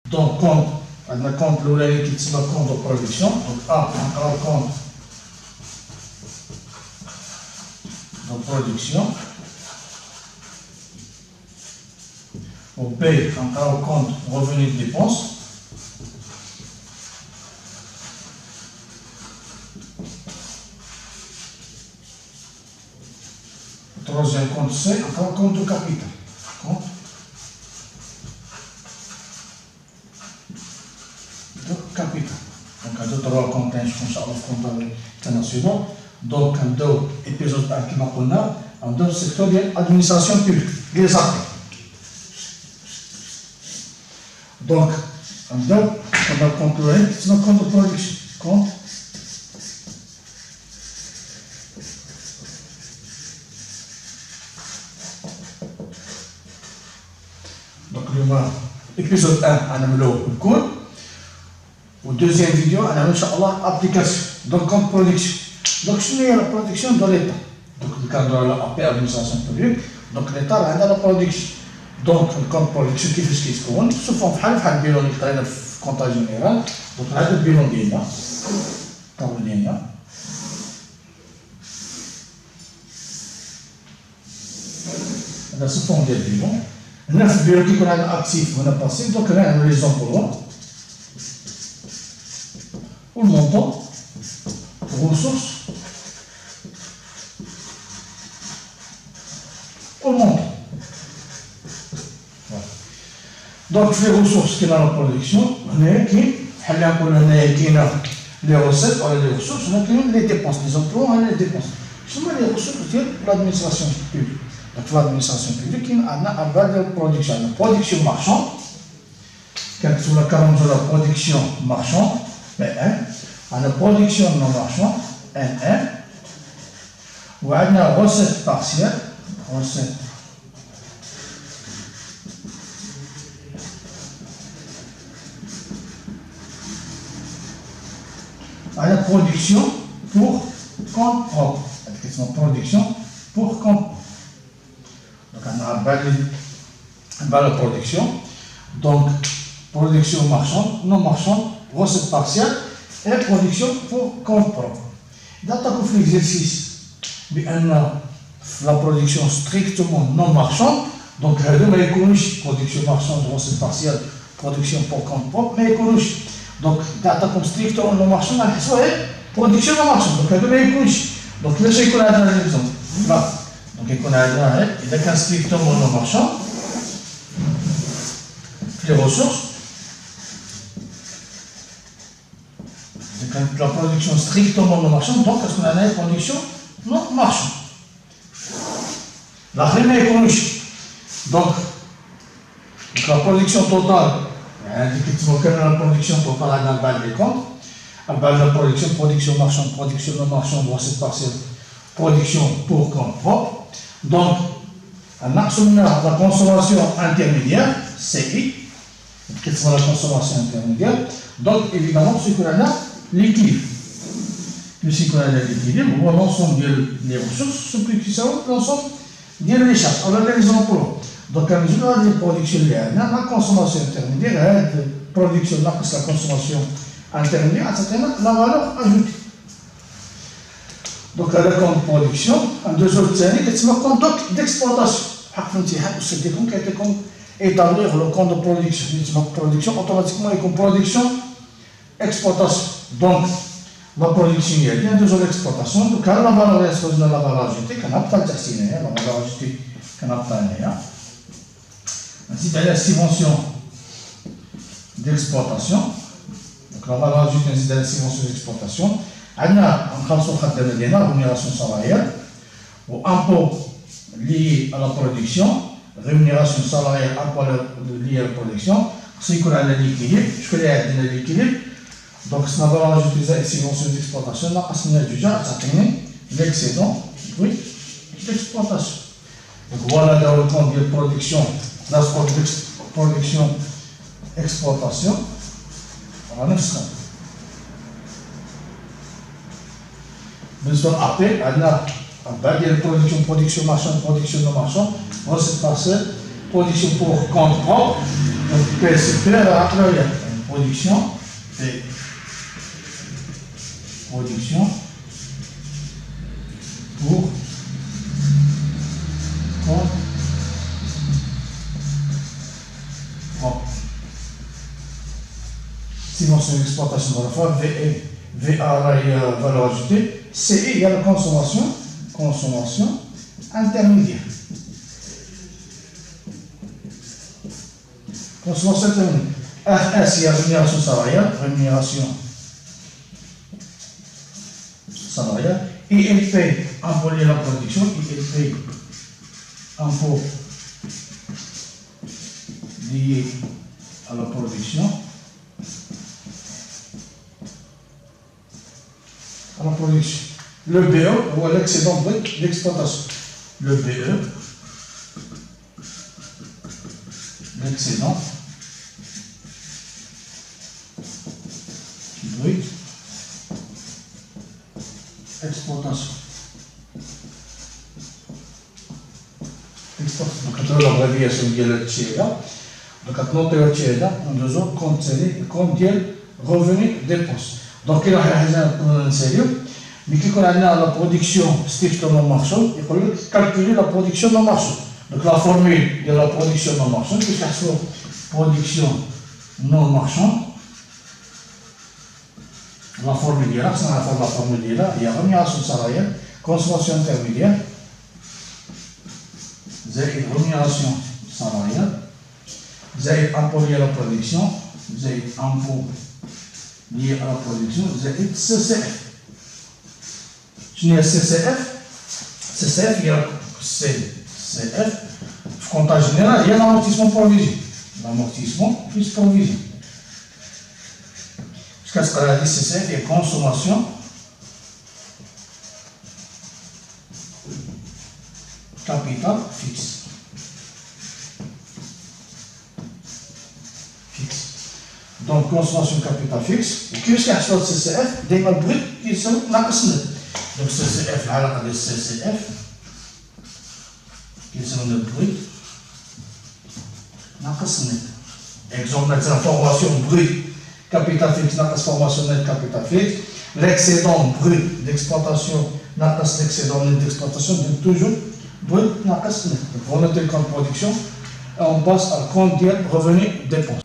Donc, compte, on a compte l'oreille qui est compte de production. Donc, A, on a compte de production. Au B, on a compte revenu de dépenses. Troisième compte C, on a compte de capital. Compte de capital. Donc, on a trois comptes, je pense, à l'international. Donc, on a l'épisode qui m'a connu, on a le secteur de l'administration publique, les affaires. Donc, on a contrôlé, c'est un compte de production. Compte donc, l'épisode 1, on a mis le cours. Au deuxième vidéo, on a mis l'application. Donc, compte production. Donc, je mets la production dans l'État. Donc, le cadre de l'administration publique. Donc, l'État a la production. Donc, le compte production qui fait ce qui se compte, sous forme de bilan qui est le compte général. Donc, on a le bilan d'État. Comme l'État. On a sous forme de bilan. On a le bilan qui est actif, on a passif. Donc, on a les emplois. Ou le montant. Ressources. Ou le montant. Donc, les ressources qui sont dans la production, on a les recettes, on a les ressources, on a les dépenses, les emplois, on a les dépenses. Ce sont les ressources de l'administration publique. Donc, l'administration publique, on a un bas de production. La production marchande, quand on a la production marchande, on a la production non marchande, N1, ou on a la recette partielle, recette. À la production pour compte propre. La question de production pour compte propre. Donc, on a la production. Donc, production marchande, non marchande, recette partielle et production pour compte propre. Dans l'exercice, la production strictement non marchande, donc, il y a production marchande, recette partielle, production pour compte propre, mais écologique. Donc, comme strictement non marchand, production non marchande. Donc, donc là, c'est qu'on a dans l'exemple. Là. Donc, on a il y a strictement non marchand. Les ressources. La production strictement non marchande, donc, qu'est-ce qu'on a une production non marchande. La remée écologique. Donc, la production totale. La production totale dans le bas des comptes. La production marchande, production non marchande, recette partielle, production pour compte propre. Donc, on a la consommation intermédiaire, CI. Qu'est-ce que la consommation intermédiaire? Donc, évidemment, ce qu'on a l'équilibre. Puisqu'on a l'équilibre, on voit l'ensemble des ressources, ce qui sont l'ensemble des charges. On a les emplois. Donc, quand on a des productions, la consommation intermédiaire, la production, la consommation intermédiaire, c'est la valeur ajoutée. Donc, à la compte production, en deux autres années, c'est le compte d'exploitation. C'est comme établir le compte de production. La production, automatiquement, est comme production, exploitation. Donc, la production, il y a deux autres exploitations. Donc, la valeur ajoutée, qu'on a pas de la valeur ajoutée, qu'on a pas Ensuite, il y a la subvention d'exploitation. Donc, la valeur ajoutée, c'est la subvention d'exploitation. Il y a la rémunération salariale, ou impôt lié à la production, rémunération salariale, impôt lié à la production. C'est qu'on a l'équilibre, je connais l'équilibre. Donc, c'est la valeur ajoutée, c'est la subvention d'exploitation. Là, on a déjà l'excédent, oui, d'exploitation. Donc, voilà dans le compte de production. La production, exploitation, on a 900. Bien sûr, après, on a production marchande, production non marchande, recette partielle, production pour compte propre, Donc P supérieur à la production, P production pour compte propre. Dimension d'exploitation dans la fois, VA valeur ajoutée, CE il y a la consommation intermédiaire. Consommation intermédiaire. RS il y a rémunération salariale, ILP, impôt lié à la production, ILP, impôt lié à la production. À la production. Le BE, ou l'excédent brut d'exploitation. Le BE, l'excédent brut exploitation. Donc, quand on a l'abréviation de l'ATIEDA, donc quand on a l'ATIEDA, on a compte revenu dépenses. Donc, il y a un sérieux, mais qui a la production strictement marchande, il faut calculer la production non marchande. Donc, la formule de la production non marchande, c'est la production non marchande. La formule là, c'est la formule là, il y a rémunération salariale, consommation intermédiaire, زائد rémunération salariale, زائد impôt lié à la production, زائد impôt lié à la production, زائد CCF. Je n'ai CCF, il y a CCF, comptage général, il y a l'amortissement provision. L'amortissement plus provision. Jusqu'à ce qu'elle a dit CCF, il y a consommation capital fixe. Donc, consommation capital fixe. Et qu'est-ce qu'il y a sur le CCF? Des mal bruts qui sont la casse. Donc, CCF, la de CCF, qui sont le brut, la casse. Exemple, c'est la formation brute capital fixe, la formation nette capital fixe. L'excédent brut d'exploitation, la casse l'excédent net d'exploitation, donc toujours brut, la casse nette. Donc, on a le compte production et on passe à compte revenu dépenses.